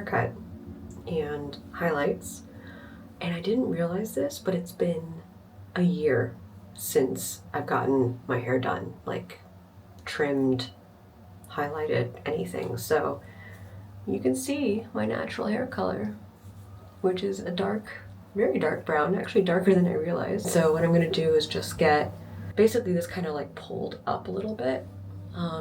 haircut and highlights. And I didn't realize this, but it's been a year since I've gotten my hair done, like trimmed, highlighted, anything. So you can see my natural hair color, which is a dark, very dark brown, actually darker than I realized. So what I'm gonna do is just get basically this kind of like pulled up a little bit,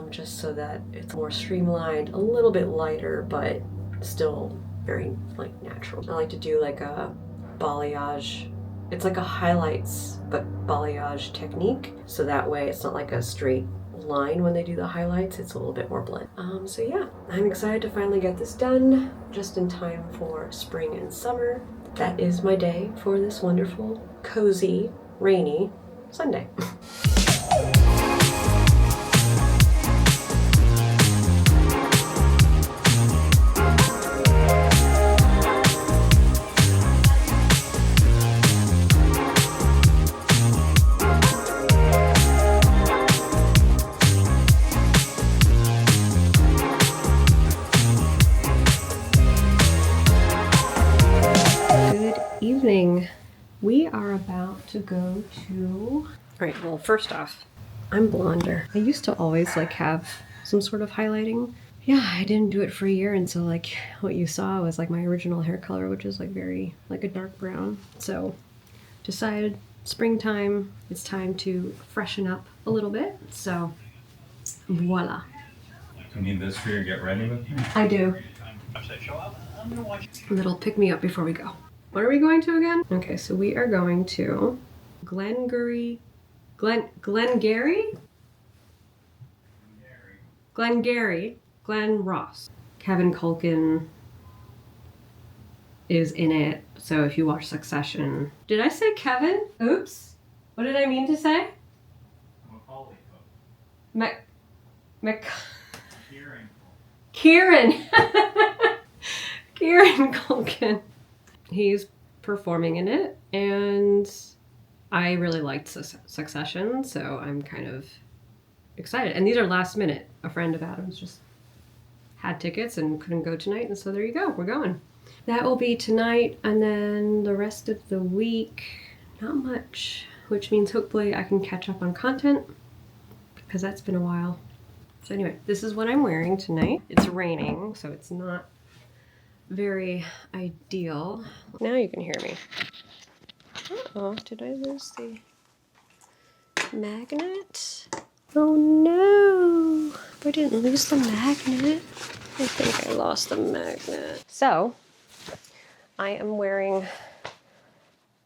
just so that it's more streamlined, a little bit lighter, but still very like natural. I like to do like a balayage. It's like a highlights, but balayage technique. So that way it's not like a straight line when they do the highlights, it's a little bit more blend. So yeah, I'm excited to finally get this done, just in time for spring and summer. That is my day for this wonderful, cozy, rainy Sunday. Evening. We are about to go to... Alright, well, first off, I'm blonder. I used to always like have some sort of highlighting. Yeah, I didn't do it for a year, and so like what you saw was like my original hair color, which is like very like a dark brown. So decided springtime, it's time to freshen up a little bit. So voila. You need this for your get ready with me? I do. A little pick me up before we go. What are we going to again? Okay, so we are going to Glenngary Glenn Ross. Kevin Culkin is in it, so if you watch Succession... Did I say Kevin? Oops. What did I mean to say? Kieran. Kieran Culkin. He's performing in it, and I really liked Succession, so I'm kind of excited. And these are last minute. A friend of Adam's just had tickets and couldn't go tonight, and so there you go, we're going. That will be tonight, and then the rest of the week, not much, which means hopefully I can catch up on content, because that's been a while. So anyway, this is what I'm wearing tonight. It's raining, so it's not very ideal. Now you can hear me. Uh-oh, did I lose the magnet? Oh no, I didn't lose the magnet. I think I lost the magnet. So, I am wearing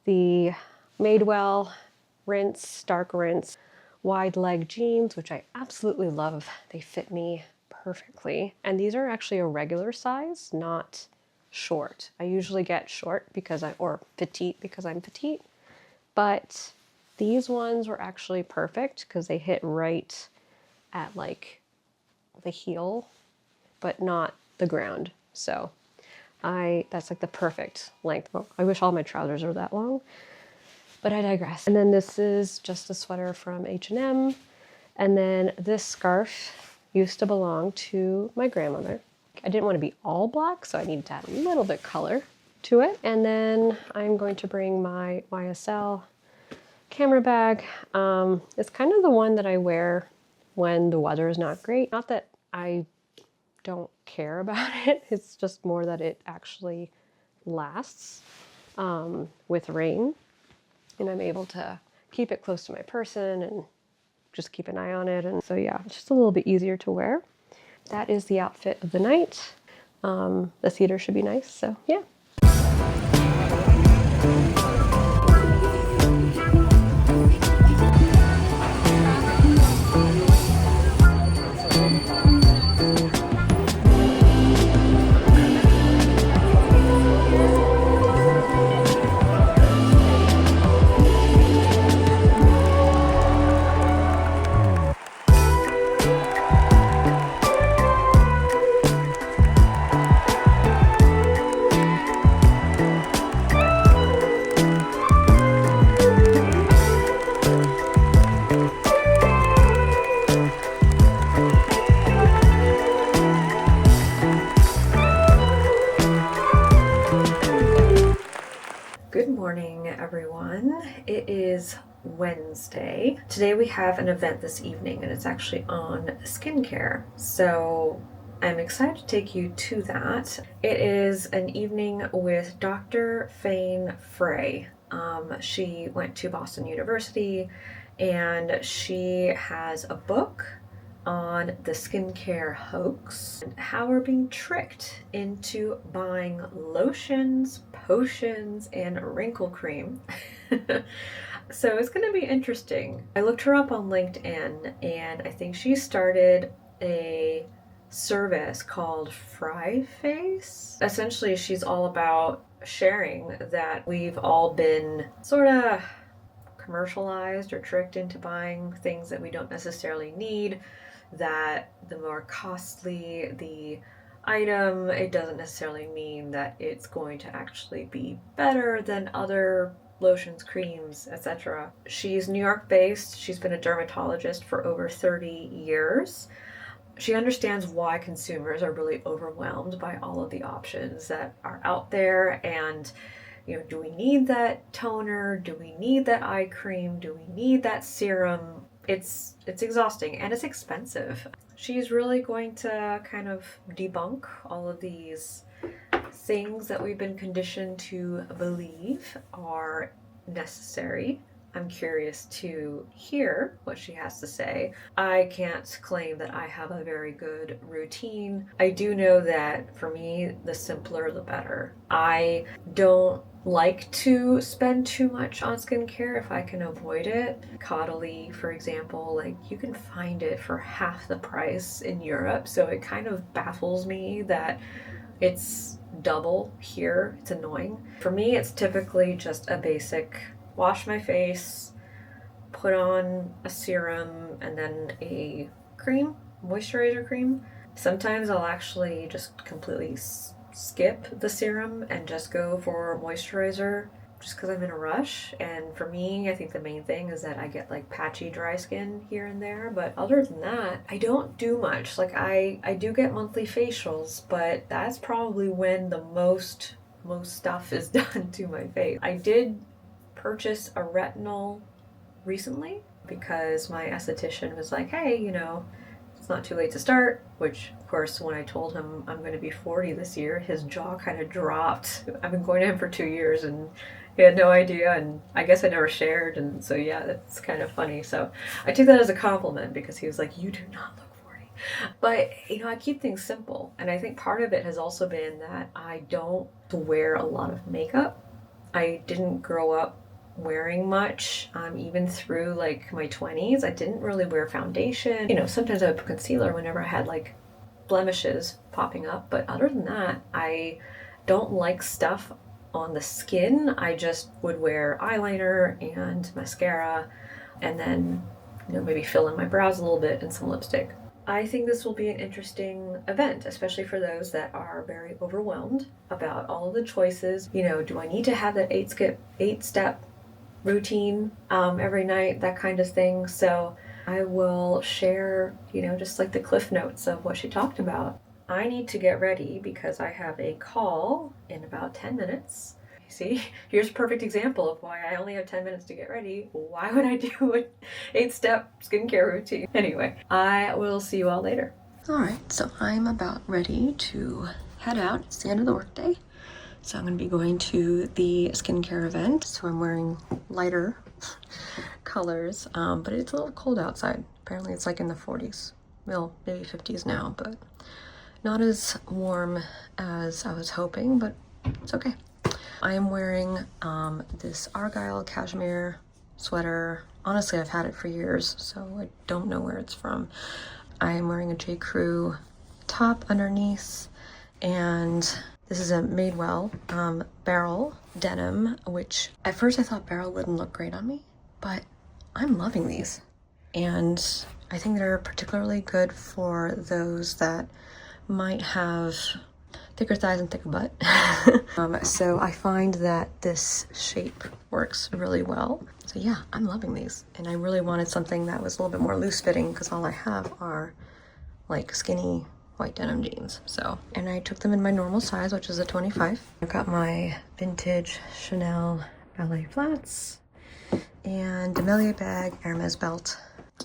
the Madewell rinse, dark rinse, wide leg jeans, which I absolutely love. They fit me perfectly. And these are actually a regular size, not short. I usually get short or petite because I'm petite, but these ones were actually perfect because they hit right at like the heel, but not the ground. So that's like the perfect length. Well, I wish all my trousers were that long, but I digress. And then this is just a sweater from H&M. And then this scarf used to belong to my grandmother. I didn't want to be all black, so I needed to add a little bit color to it. And then I'm going to bring my YSL camera bag. It's kind of the one that I wear when the weather is not great. Not that I don't care about it, it's just more that it actually lasts with rain. And I'm able to keep it close to my person and just keep an eye on it. And so yeah, it's just a little bit easier to wear. That is the outfit of the night. The theater should be nice, so yeah. morning, everyone. It is Wednesday. Today we have an event this evening and it's actually on skincare. So I'm excited to take you to that. It is an evening with Dr. Fane Frey. She went to Boston University and she has a book on the skincare hoax and how we're being tricked into buying lotions, potions, and wrinkle cream. So it's going to be interesting. I looked her up on LinkedIn and I think she started a service called Fry Face. Essentially, she's all about sharing that we've all been sort of commercialized or tricked into buying things that we don't necessarily need, that the more costly the item, it doesn't necessarily mean that it's going to actually be better than other lotions, creams, etc. She's New York based. She's been a dermatologist for over 30 years. She understands why consumers are really overwhelmed by all of the options that are out there, and do we need that toner? Do we need that eye cream? Do we need that serum? It's exhausting and it's expensive. She's really going to kind of debunk all of these things that we've been conditioned to believe are necessary. I'm curious to hear what she has to say. I can't claim that I have a very good routine. I do know that for me, the simpler the better. I don't like to spend too much on skincare if I can avoid it. Caudalie, for example, you can find it for half the price in Europe, so it kind of baffles me that it's double here. It's annoying. For me, it's typically just a basic wash my face, put on a serum, and then a cream, moisturizer cream. Sometimes I'll actually just completely skip the serum and just go for moisturizer just because I'm in a rush. And for me, I think the main thing is that I get patchy dry skin here and there, but other than that, I don't do much. I do get monthly facials, but that's probably when the most stuff is done to my face. I did purchase a retinol recently because my esthetician was like, hey, it's not too late to start, which of course when I told him I'm going to be 40 this year, his jaw kind of dropped. I've been going to him for 2 years and he had no idea, and I guess I never shared, and so yeah, that's kind of funny. So I took that as a compliment because he was like, you do not look 40. But I keep things simple, and I think part of it has also been that I don't wear a lot of makeup. I didn't grow up wearing much, even through my 20s. I didn't really wear foundation. Sometimes I would put concealer whenever I had blemishes popping up, but other than that, I don't like stuff on the skin. I just would wear eyeliner and mascara, and then maybe fill in my brows a little bit and some lipstick. I think this will be an interesting event, especially for those that are very overwhelmed about all of the choices. Do I need to have that 8-step routine every night, that kind of thing? So I will share, just the cliff notes of what she talked about. I need to get ready because I have a call in about 10 minutes. See, here's a perfect example of why I only have 10 minutes to get ready. Why would I do an 8-step skincare routine? Anyway, I will see you all later. All right, so I'm about ready to head out. It's the end of the workday. So I'm going to be going to the skincare event. So I'm wearing lighter colors, but it's a little cold outside. Apparently it's in the 40s. Well, maybe 50s now, but not as warm as I was hoping, but it's okay. I am wearing this Argyle cashmere sweater. Honestly, I've had it for years, so I don't know where it's from. I am wearing a J. Crew top underneath, and this is a Madewell barrel denim, which at first I thought barrel wouldn't look great on me, but I'm loving these. And I think they're particularly good for those that might have thicker thighs and thicker butt. So I find that this shape works really well. So yeah, I'm loving these. And I really wanted something that was a little bit more loose fitting because all I have are skinny white denim jeans. And I took them in my normal size, which is a 25. I've got my vintage Chanel ballet flats, and Damier bag, Hermes belt.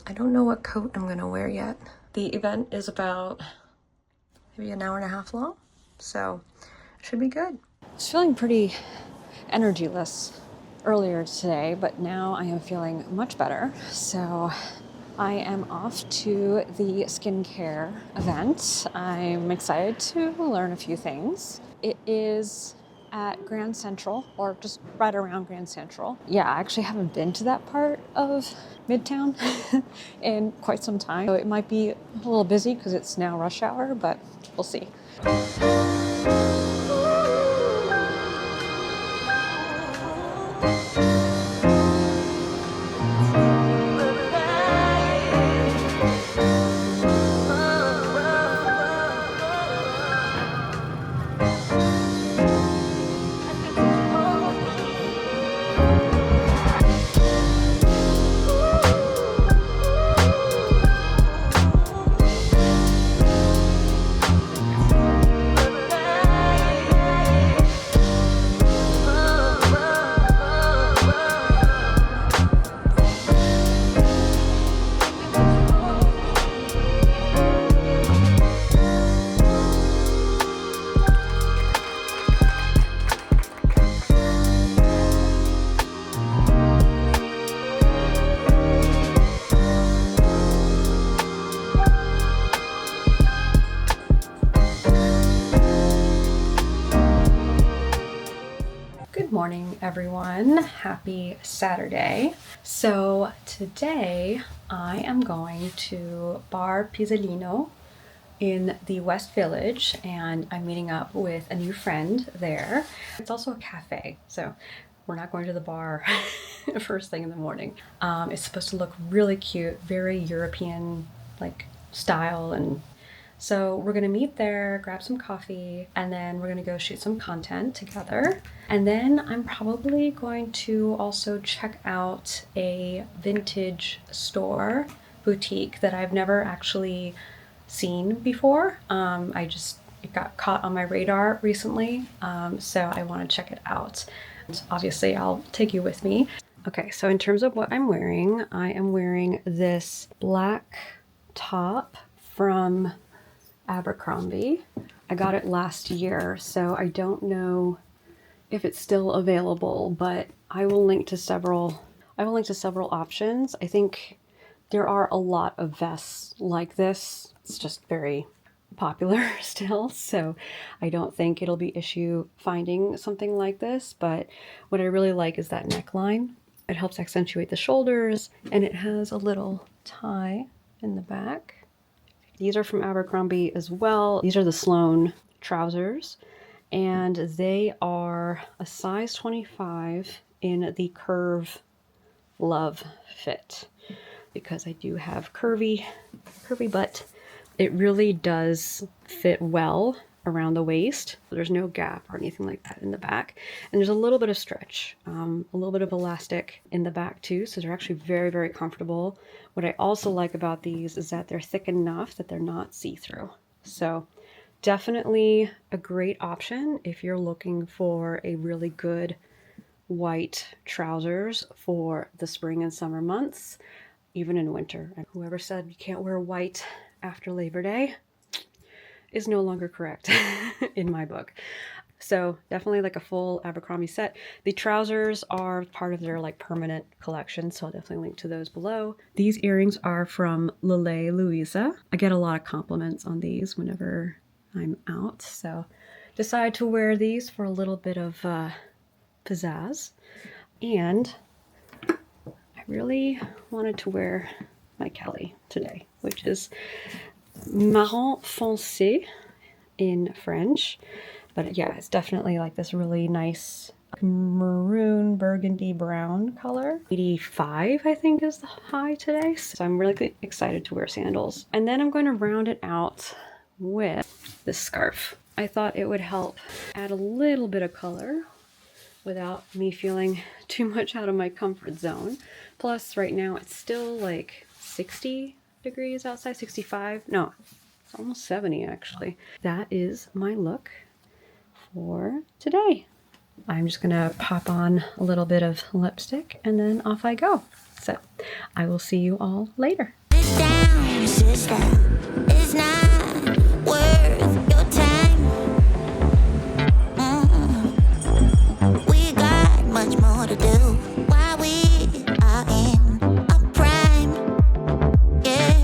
I don't know what coat I'm gonna wear yet. The event is about maybe an hour and a half long, so it should be good. I was feeling pretty energyless earlier today, but now I am feeling much better. So I am off to the skincare event. I'm excited to learn a few things. It is at Grand Central, or just right around Grand Central. Yeah, I actually haven't been to that part of Midtown in quite some time. So it might be a little busy because it's now rush hour, but we'll see. Good morning, everyone. Happy Saturday. So today I am going to Bar Pizzolino in the West Village, and I'm meeting up with a new friend there. It's also a cafe, so we're not going to the bar first thing in the morning. It's supposed to look really cute, very European like style, and so we're gonna meet there, grab some coffee, and then we're gonna go shoot some content together. And then I'm probably going to also check out a vintage store boutique that I've never actually seen before. It got caught on my radar recently, so I want to check it out. And obviously, I'll take you with me. Okay, so in terms of what I'm wearing, I am wearing this black top from Abercrombie. I got it last year, so I don't know if it's still available, but I will link to several options. I think there are a lot of vests like this. It's just very popular still, so I don't think it'll be issue finding something like this. But what I really like is that neckline. It helps accentuate the shoulders, and it has a little tie in the back. These are from Abercrombie as well. These are the Sloan trousers, and they are a size 25 in the curve love fit, because I do have curvy butt. It really does fit well around the waist. There's no gap or anything like that in the back. And there's a little bit of stretch, a little bit of elastic in the back too. So they're actually very, very comfortable. What I also like about these is that they're thick enough that they're not see-through. So definitely a great option if you're looking for a really good white trousers for the spring and summer months, even in winter. And whoever said you can't wear white after Labor Day is no longer correct in my book. So definitely like a full Abercrombie set. The trousers are part of their like permanent collection, so I'll definitely link to those below. These earrings are from Lele Louisa. I get a lot of compliments on these whenever I'm out, so decide to wear these for a little bit of pizzazz. And I really wanted to wear my Kelly today, which is marron foncé in French. But yeah, it's definitely like this really nice maroon burgundy brown color. 85, I think, is the high today. So I'm really excited to wear sandals. And then I'm going to round it out with this scarf. I thought it would help add a little bit of color without me feeling too much out of my comfort zone. Plus, right now it's still like 60 degrees outside, 65. No, it's almost 70 actually. That is my look for today. I'm just gonna pop on a little bit of lipstick and then off I go. So I will see you all later. Sit down, sister. It's not worth your time. We got much more to do while we are in a prime. Yeah.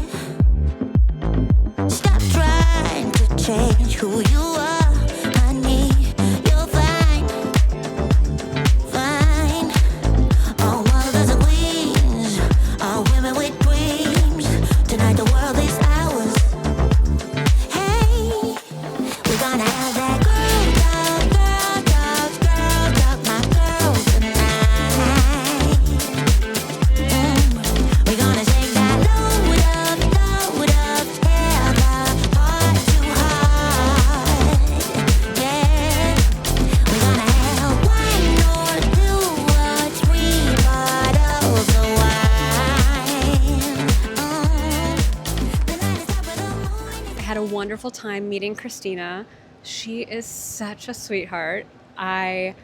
Stop trying to change who you are, honey. You're fine, fine. All mothers and queens, all women with dreams. Tonight the world is ours. Hey, we're gonna have that girl talk, my girl tonight. We're gonna take that load up, yeah, the heart to heart. Yeah, we're gonna have one or two or three bottles of wine. The night is up with the morning. I had a wonderful time meeting Christina. She is such a sweetheart. I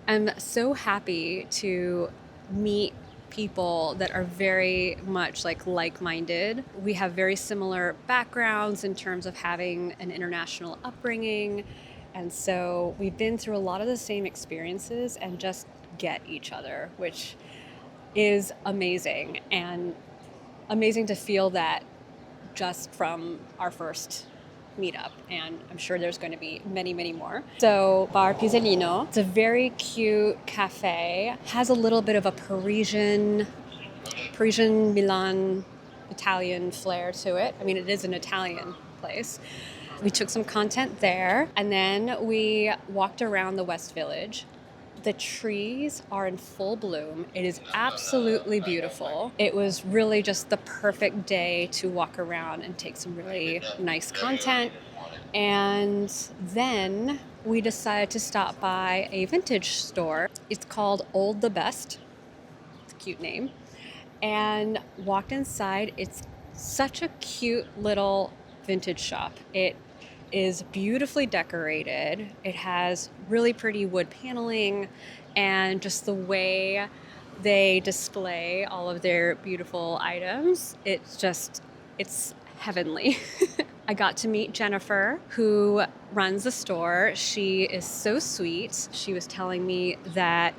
am so happy to meet people that are very much like-minded. We have very similar backgrounds in terms of having an international upbringing. And so we've been through a lot of the same experiences and just get each other, which is amazing. And amazing to feel that just from our first meetup, and I'm sure there's going to be many, many more. So Bar Pizzolino, it's a very cute cafe, has a little bit of a Parisian, Milan, Italian flair to it. I mean, it is an Italian place. We took some content there, and then we walked around the West Village. The trees are in full bloom. It is absolutely beautiful. It was really just the perfect day to walk around and take some really nice content. And then we decided to stop by a vintage store. It's called Old the Best. It's a cute name. And walked inside. It's such a cute little vintage shop. It is beautifully decorated. It has really pretty wood paneling, and just the way they display all of their beautiful items, it's heavenly. I got to meet Jennifer, who runs the store. She is so sweet. She was telling me that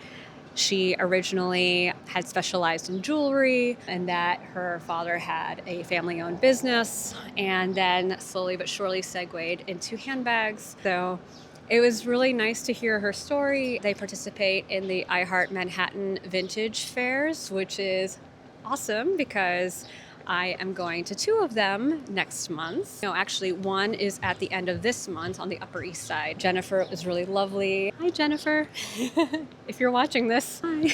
she originally had specialized in jewelry and that her father had a family-owned business, and then slowly but surely segued into handbags. So it was really nice to hear her story. They participate in the I Heart Manhattan Vintage Fairs, which is awesome because I am going to 2 of them next month. No, actually, one is at the end of this month on the Upper East Side. Jennifer was really lovely. Hi, Jennifer. If you're watching this, hi.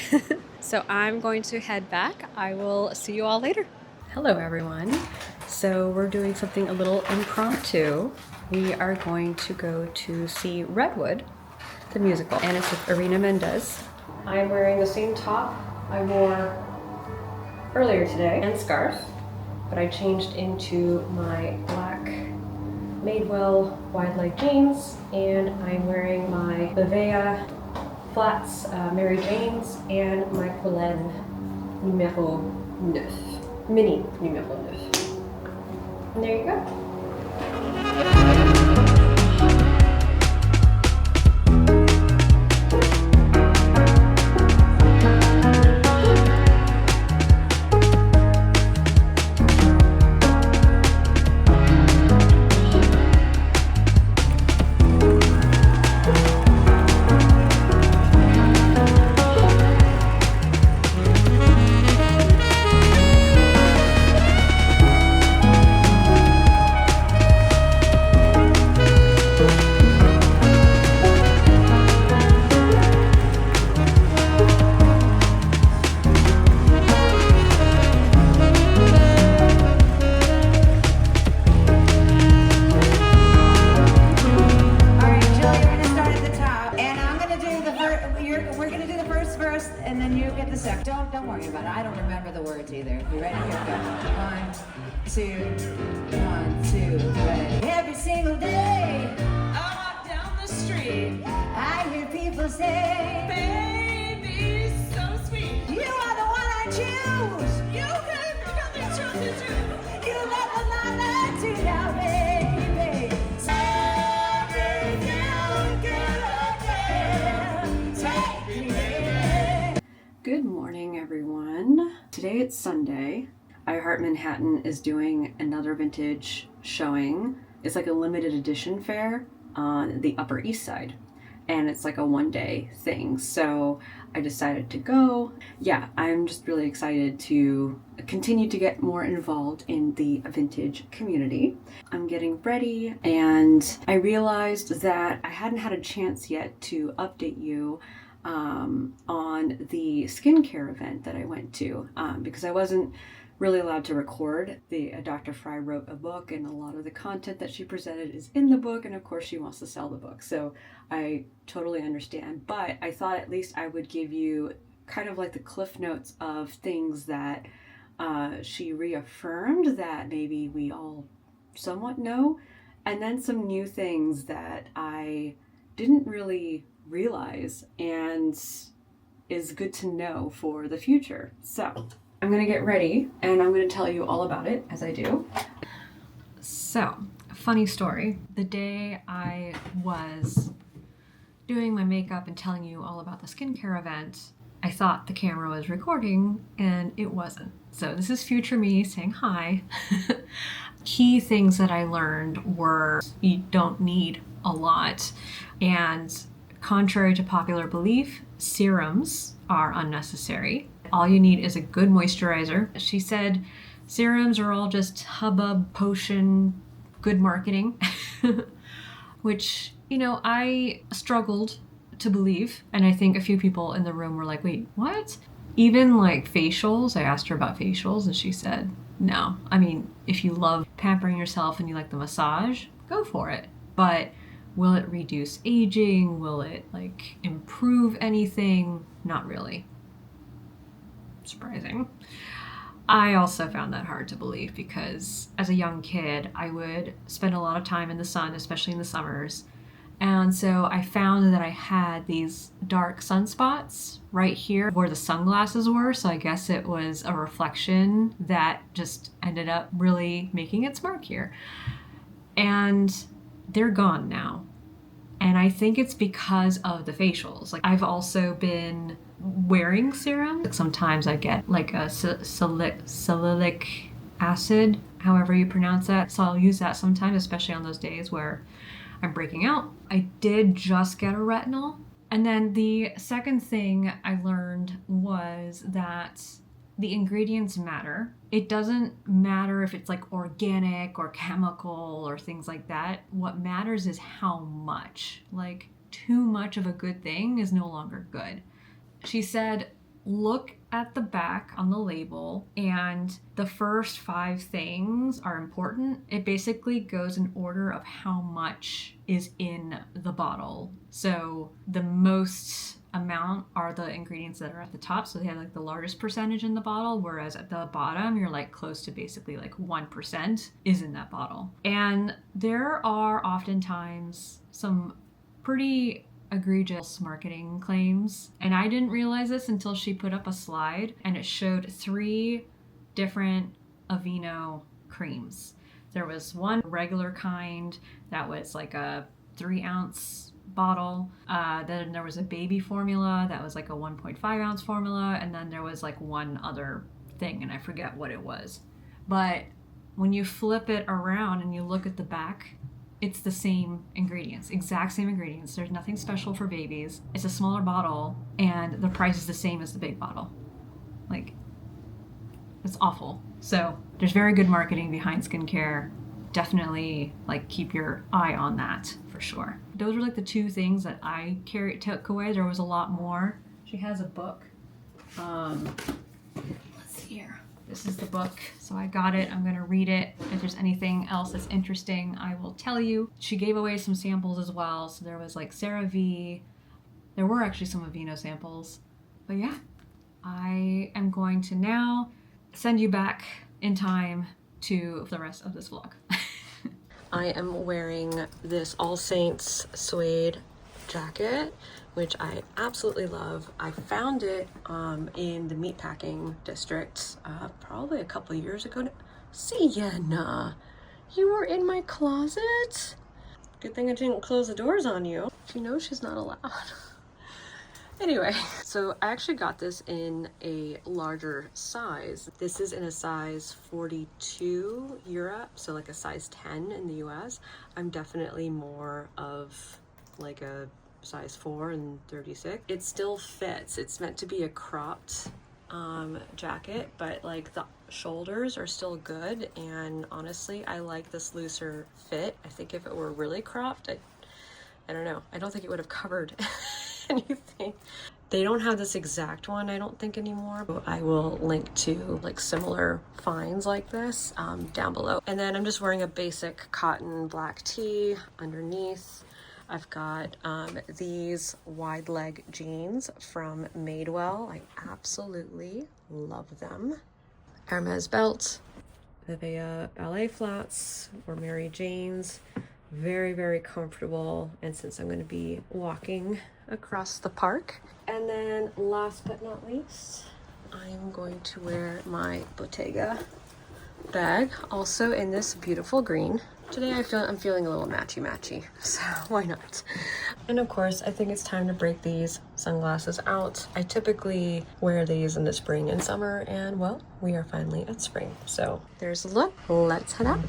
So I'm going to head back. I will see you all later. Hello, everyone. So we're doing something a little impromptu. We are going to go to see Redwood, the musical, and it's with Irina Mendes. I'm wearing the same top I wore earlier today and scarf, but I changed into my black Madewell wide leg jeans, and I'm wearing my Bavea flats Mary Janes and my Polen numéro 9, mini numéro 9. And there you go. Don't worry about it. I don't remember the words either. You ready? Here we go. 1, 2, 1, 2, ready. Every single day, I walk down the street. I hear people say, today it's Sunday. I Heart Manhattan is doing another vintage showing. It's like a limited edition fair on the Upper East Side. And it's like a one-day thing. So I decided to go. Yeah, I'm just really excited to continue to get more involved in the vintage community. I'm getting ready, and I realized that I hadn't had a chance yet to update you on the skincare event that I went to because I wasn't really allowed to record. Dr. Fry wrote a book, and a lot of the content that she presented is in the book, and of course she wants to sell the book, so I totally understand. But I thought at least I would give you kind of like the cliff notes of things that she reaffirmed that maybe we all somewhat know, and then some new things that I didn't really realize and is good to know for the future. So I'm gonna get ready and I'm gonna tell you all about it as I do. So, funny story. The day I was doing my makeup and telling you all about the skincare event, I thought the camera was recording and it wasn't. So this is future me saying hi. Key things that I learned were you don't need a lot, and contrary to popular belief, serums are unnecessary. All you need is a good moisturizer. She said serums are all just hubbub, potion, good marketing, which, you know, I struggled to believe. And I think a few people in the room were like, wait, what? Even like facials, I asked her about facials and she said, no. I mean, if you love pampering yourself and you like the massage, go for it. But will it reduce aging? Will it like improve anything? Not really. Surprising. I also found that hard to believe because as a young kid, I would spend a lot of time in the sun, especially in the summers. And so I found that I had these dark sunspots right here where the sunglasses were. So I guess it was a reflection that just ended up really making its mark here. And they're gone now. And I think it's because of the facials. Like I've also been wearing serum. Sometimes I get like a salicylic acid, however you pronounce that. So I'll use that sometimes, especially on those days where I'm breaking out. I did just get a retinol. And then the second thing I learned was that the ingredients matter. It doesn't matter if it's like organic or chemical or things like that. What matters is how much. Like too much of a good thing is no longer good. She said, look at the back on the label and the first 5 things are important. It basically goes in order of how much is in the bottle. So the most amount are the ingredients that are at the top. So they have like the largest percentage in the bottle, whereas at the bottom, you're like close to basically like 1% is in that bottle. And there are oftentimes some pretty egregious marketing claims. And I didn't realize this until she put up a slide and it showed 3 different Aveeno creams. There was one regular kind that was like a 3-ounce bottle. Then there was a baby formula that was like a 1.5 ounce formula. And then there was like one other thing and I forget what it was. But when you flip it around and you look at the back, it's the same ingredients, exact same ingredients. There's nothing special for babies. It's a smaller bottle and the price is the same as the big bottle. Like, it's awful. So there's very good marketing behind skincare. Definitely like keep your eye on that for sure. Those were like the 2 things that I took away. There was a lot more. She has a book. Let's see here. This is the book, so I got it. I'm gonna read it. If there's anything else that's interesting, I will tell you. She gave away some samples as well. So there was like CeraVe. There were actually some Aveeno samples. But yeah, I am going to now send you back in time to the rest of this vlog. I am wearing this All Saints suede jacket, which I absolutely love. I found it in the meatpacking district probably a couple years ago. Sienna, you were in my closet? Good thing I didn't close the doors on you. She knows she's not allowed. Anyway, so I actually got this in a larger size. This is in a size 42 Europe, so like a size 10 in the US. I'm definitely more of like a size 4 and 36. It still fits. It's meant to be a cropped jacket, but like the shoulders are still good, and honestly I like this looser fit. I think if it were really cropped, I don't know, I don't think it would have covered anything. They don't have this exact one, I don't think, anymore. I will link to like similar finds like this down below. And then I'm just wearing a basic cotton black tee underneath. I've got these wide leg jeans from Madewell. I absolutely love them. Hermes belt, the ballet flats or Mary Janes. Very, very comfortable. And since I'm going to be walking across the park. And then last but not least, I'm going to wear my Bottega bag, also in this beautiful green. Today I'm feeling a little matchy, so why not? And of course, I think it's time to break these sunglasses out. I typically wear these in the spring and summer, and well, we are finally at spring. So there's a look. Let's head out.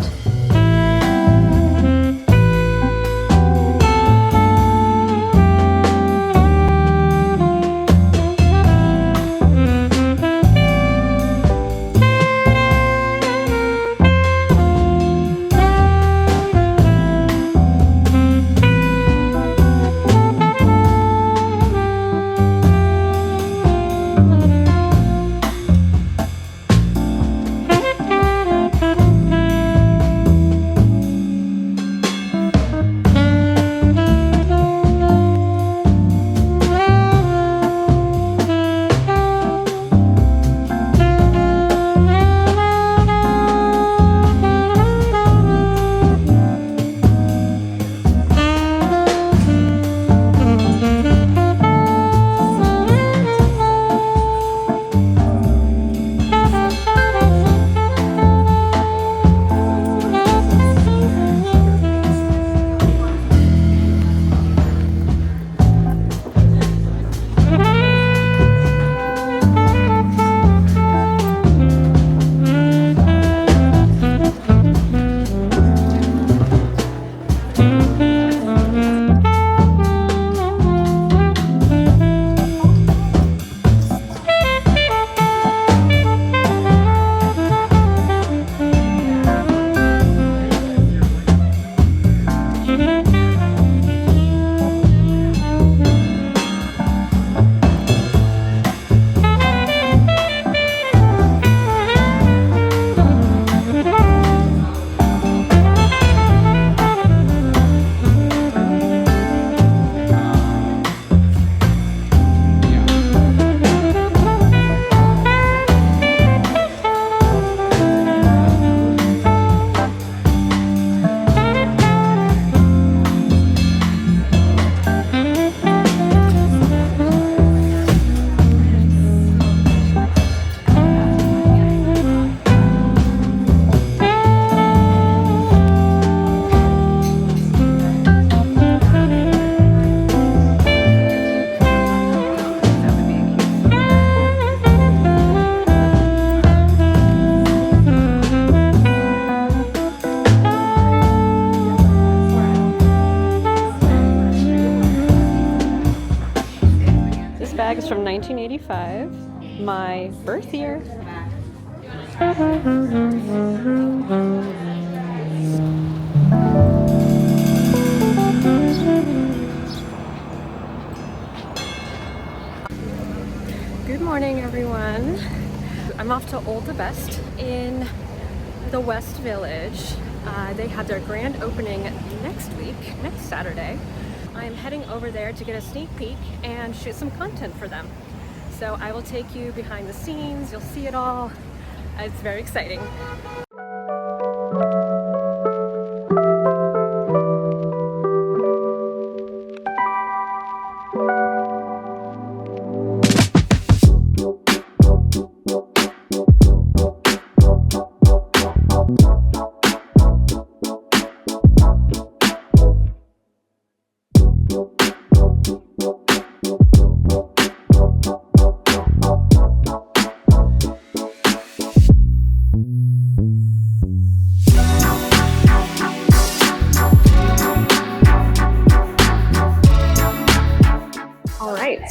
Bag is from 1985, my birth year. Good morning, everyone. I'm off to Old the Best in the West Village. They have their grand opening next week, next Saturday. I'm heading over there to get a sneak peek and shoot some content for them. So I will take you behind the scenes, you'll see it all. It's very exciting.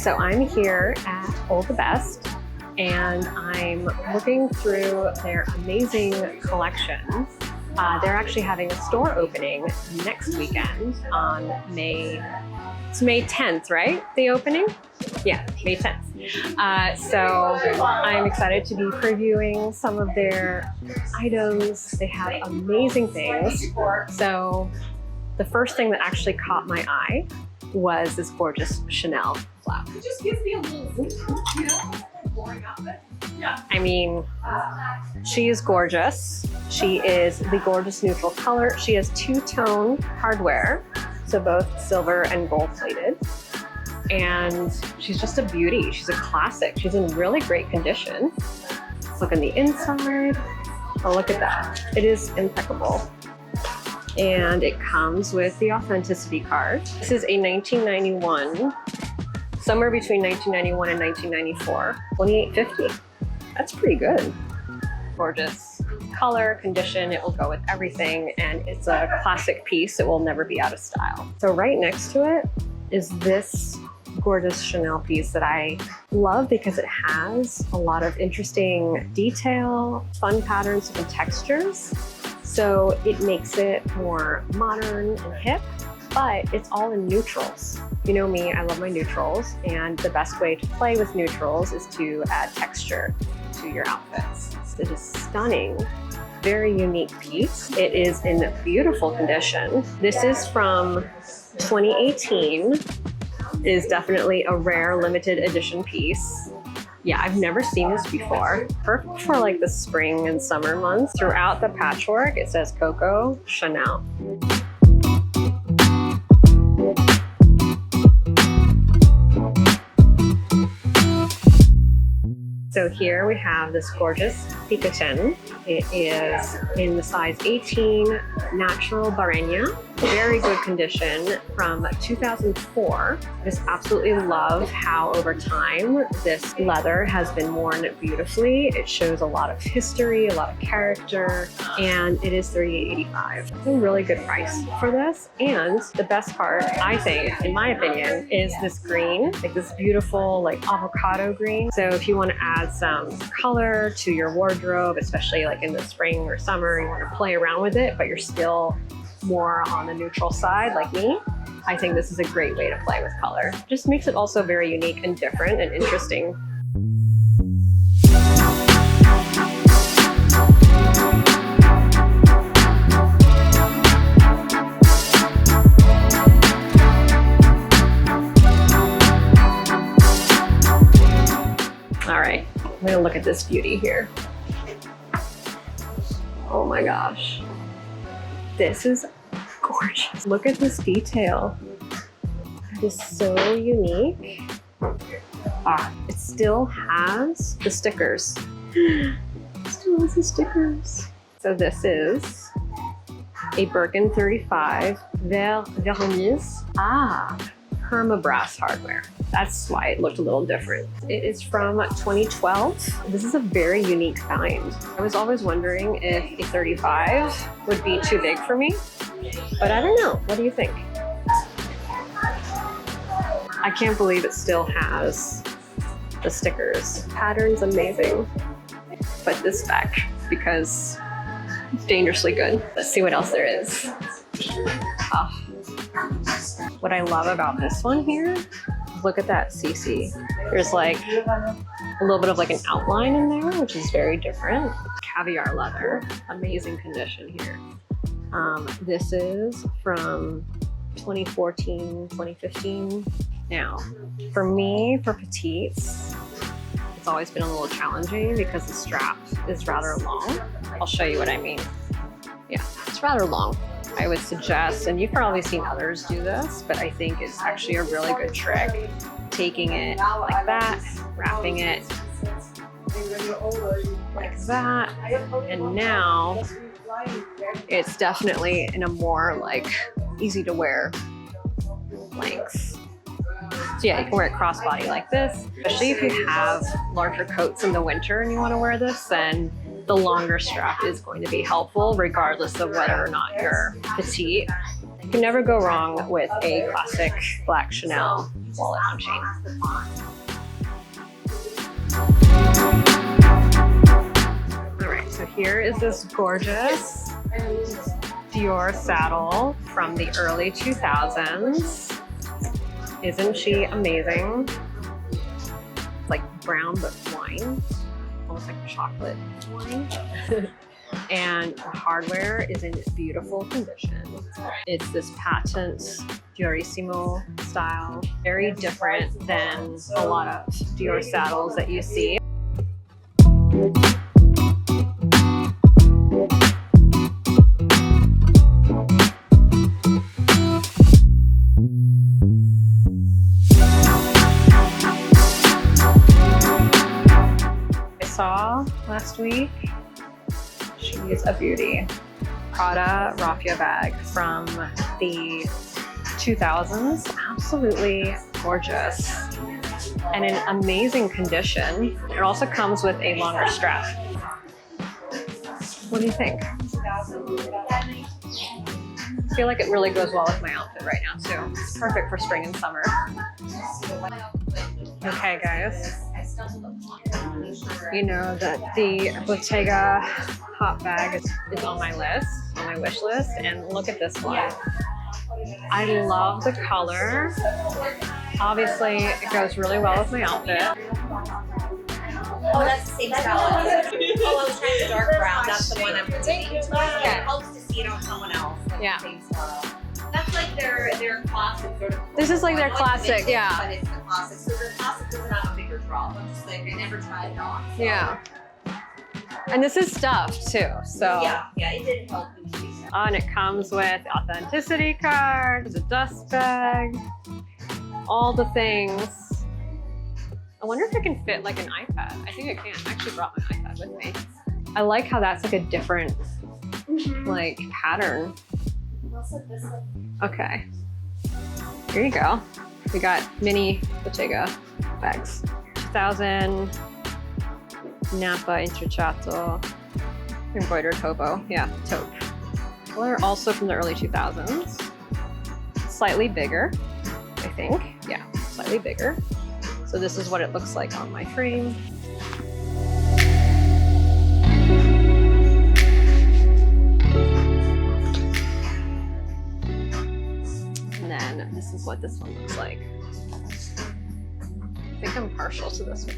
So I'm here at Hold the Best, and I'm looking through their amazing collections. They're actually having a store opening next weekend on it's May 10th, right? The opening? Yeah, May 10th. So I'm excited to be previewing some of their items. They have amazing things. So the first thing that actually caught my eye was this gorgeous Chanel blouse. It just gives me a little, you know, boring outfit. Yeah. I mean, she is gorgeous. She is the gorgeous neutral color. She has two-tone hardware, so both silver and gold plated. And she's just a beauty. She's a classic. She's in really great condition. Let's look on the inside. Oh, look at that. It is impeccable. And it comes with the authenticity card. This is a 1991, somewhere between 1991 and 1994, $28.50. That's pretty good. Gorgeous color, condition, it will go with everything, and it's a classic piece. It will never be out of style. So right next to it is this gorgeous Chanel piece that I love because it has a lot of interesting detail, fun patterns, and textures. So it makes it more modern and hip, but it's all in neutrals. You know me, I love my neutrals, and the best way to play with neutrals is to add texture to your outfits. It is stunning, very unique piece. It is in beautiful condition. This is from 2018. It is definitely a rare limited edition piece. Yeah, I've never seen this before. Perfect for like the spring and summer months. Throughout the patchwork, it says Coco Chanel. So here we have this gorgeous Picotin. It is in the size 18, natural Barenia. Very good condition from 2004. I just absolutely love how over time this leather has been worn beautifully. It shows a lot of history, a lot of character, and it is $38.85. It's a really good price for this. And the best part, I think, in my opinion, is this green, like this beautiful like avocado green. So if you want to add some color to your wardrobe, especially like in the spring or summer, you want to play around with it, but you're still more on the neutral side like me, I think this is a great way to play with color. Just makes it also very unique and different and interesting. All right, I'm gonna look at this beauty here. Oh my gosh. This is gorgeous. Look at this detail. It is so unique. It still has the stickers. Still has the stickers. So this is a Birkin 35 Veronese. Permabrass hardware. That's why it looked a little different. It is from 2012. This is a very unique find. I was always wondering if a 35 would be too big for me, but I don't know. What do you think? I can't believe it still has the stickers. Pattern's amazing. Put this back because it's dangerously good. Let's see what else there is. What I love about this one here, look at that CC. There's like a little bit of like an outline in there, which is very different. Caviar leather, amazing condition here. This is from 2014, 2015. Now, for me, for petites, it's always been a little challenging because the strap is rather long. I'll show you what I mean. Yeah, it's rather long. I would suggest, and you've probably seen others do this, but I think it's actually a really good trick. Taking it like that, wrapping it like that, and now it's definitely in a more like easy to wear length. So yeah, you can wear it crossbody like this, especially if you have larger coats in the winter and you want to wear this, then the longer strap is going to be helpful regardless of whether or not you're petite. You can never go wrong with a classic black Chanel wallet on chain. All right, so here is this gorgeous Dior saddle from the early 2000s. Isn't she amazing? It's like brown but wine, almost like chocolate wine. And the hardware is in beautiful condition. It's this patent Diorissimo style, very different than a lot of Dior saddles that you see. I saw last week, she's a beauty. Prada raffia bag from the 2000s, absolutely gorgeous and in amazing condition. It also comes with a longer strap. What do you think? I feel like it really goes well with my outfit right now too. It's perfect for spring and summer. Okay guys, you know that the Bottega hot bag is on my list, on my wish list, and look at this one. I love the color. Obviously, it goes really well with my outfit. Oh, that's the same style. Oh, I was trying the dark brown. That's the one I'm thinking. It helps to see it on someone else. Like Yeah. The same style. That's like their classic sort of. This is like their Not classic, vintage, yeah. But it's the classic. So their classic doesn't have a bigger drop. I'm just like, I never tried it on. So. Yeah. And this is stuffed too, so. Yeah, it did help me. Oh, and it comes with authenticity card, a dust bag, all the things. I wonder if it can fit like an iPad. I think it can. I actually brought my iPad with me. I like how that's like a different like pattern. Okay. Here you go. We got mini Bottega bags. 2000 Napa Intrecciato embroidered hobo. Yeah, taupe. Color also from the early 2000s. Slightly bigger, I think. Yeah, slightly bigger. So this is what it looks like on my frame. And then this is what this one looks like. I think I'm partial to this one.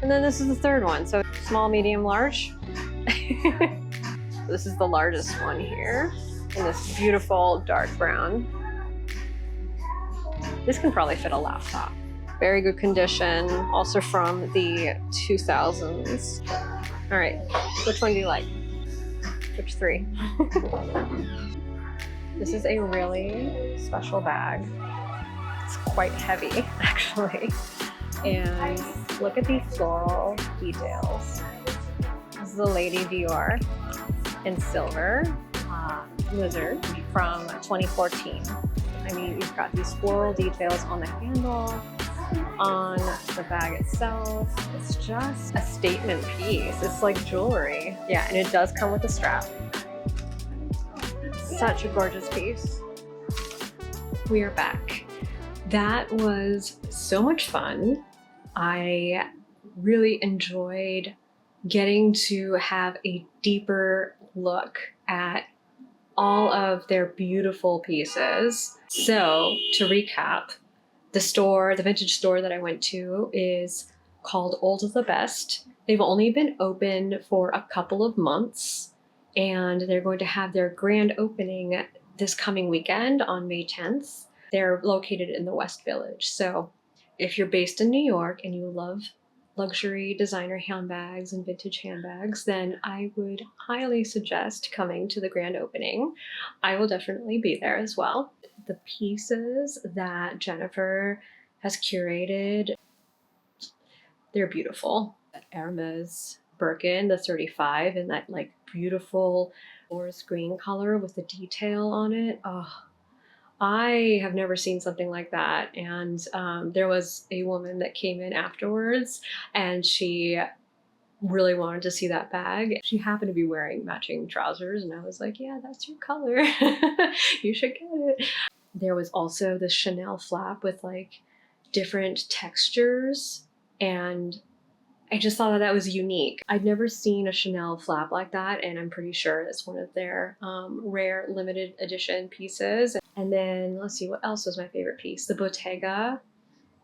And then this is the third one. So small, medium, large. This is the largest one here in this beautiful dark brown. This can probably fit a laptop. Very good condition, also from the 2000s. All right, which one do you like? Which three? This is a really special bag. It's quite heavy, actually. And look at these floral details. This is the Lady Dior in silver lizard from 2014. I mean, you've got these floral details on the handle, on the bag itself. It's just a statement piece. It's like jewelry. Yeah, and it does come with a strap. Such a gorgeous piece. We are back. That was so much fun. I really enjoyed getting to have a deeper look at all of their beautiful pieces. So to recap, the vintage store that I went to is called Old of the Best. They've only been open for a couple of months, and they're going to have their grand opening this coming weekend on May 10th. They're located in the West Village. So if you're based in New York and you love luxury designer handbags and vintage handbags, then I would highly suggest coming to the grand opening. I will definitely be there as well. The pieces that Jennifer has curated, they're beautiful. That Hermes Birkin, the 35, in that like beautiful forest green color with the detail on it. Oh, I have never seen something like that. And there was a woman that came in afterwards, and she really wanted to see that bag. She happened to be wearing matching trousers, and I was like, yeah, that's your color. You should get it. There was also the Chanel flap with like different textures, and I just thought that was unique. I'd never seen a Chanel flap like that, and I'm pretty sure it's one of their rare limited edition pieces. And then let's see, what else was my favorite piece? The Bottega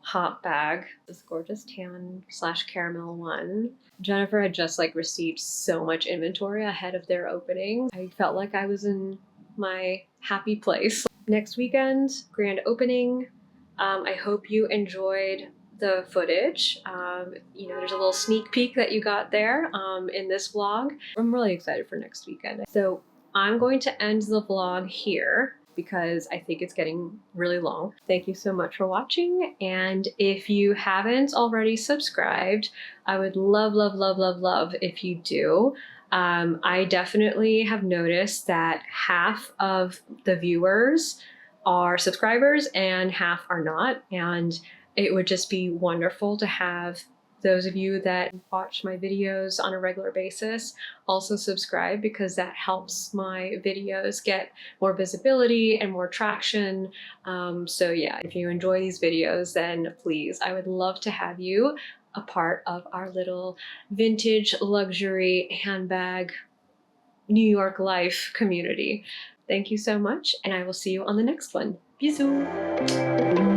hop bag, this gorgeous tan / caramel one. Jennifer had just like received so much inventory ahead of their opening. I felt like I was in my happy place. Next weekend, grand opening. I hope you enjoyed the footage. There's a little sneak peek that you got there in this vlog. I'm really excited for next weekend. So I'm going to end the vlog here because I think it's getting really long. Thank you so much for watching. And if you haven't already subscribed, I would love, love, love, love, love if you do. I definitely have noticed that half of the viewers are subscribers and half are not. And it would just be wonderful to have those of you that watch my videos on a regular basis also subscribe, because that helps my videos get more visibility and more traction. So yeah, if you enjoy these videos, then please, I would love to have you a part of our little vintage luxury handbag New York life community. Thank you so much, and I will see you on the next one. Bisous!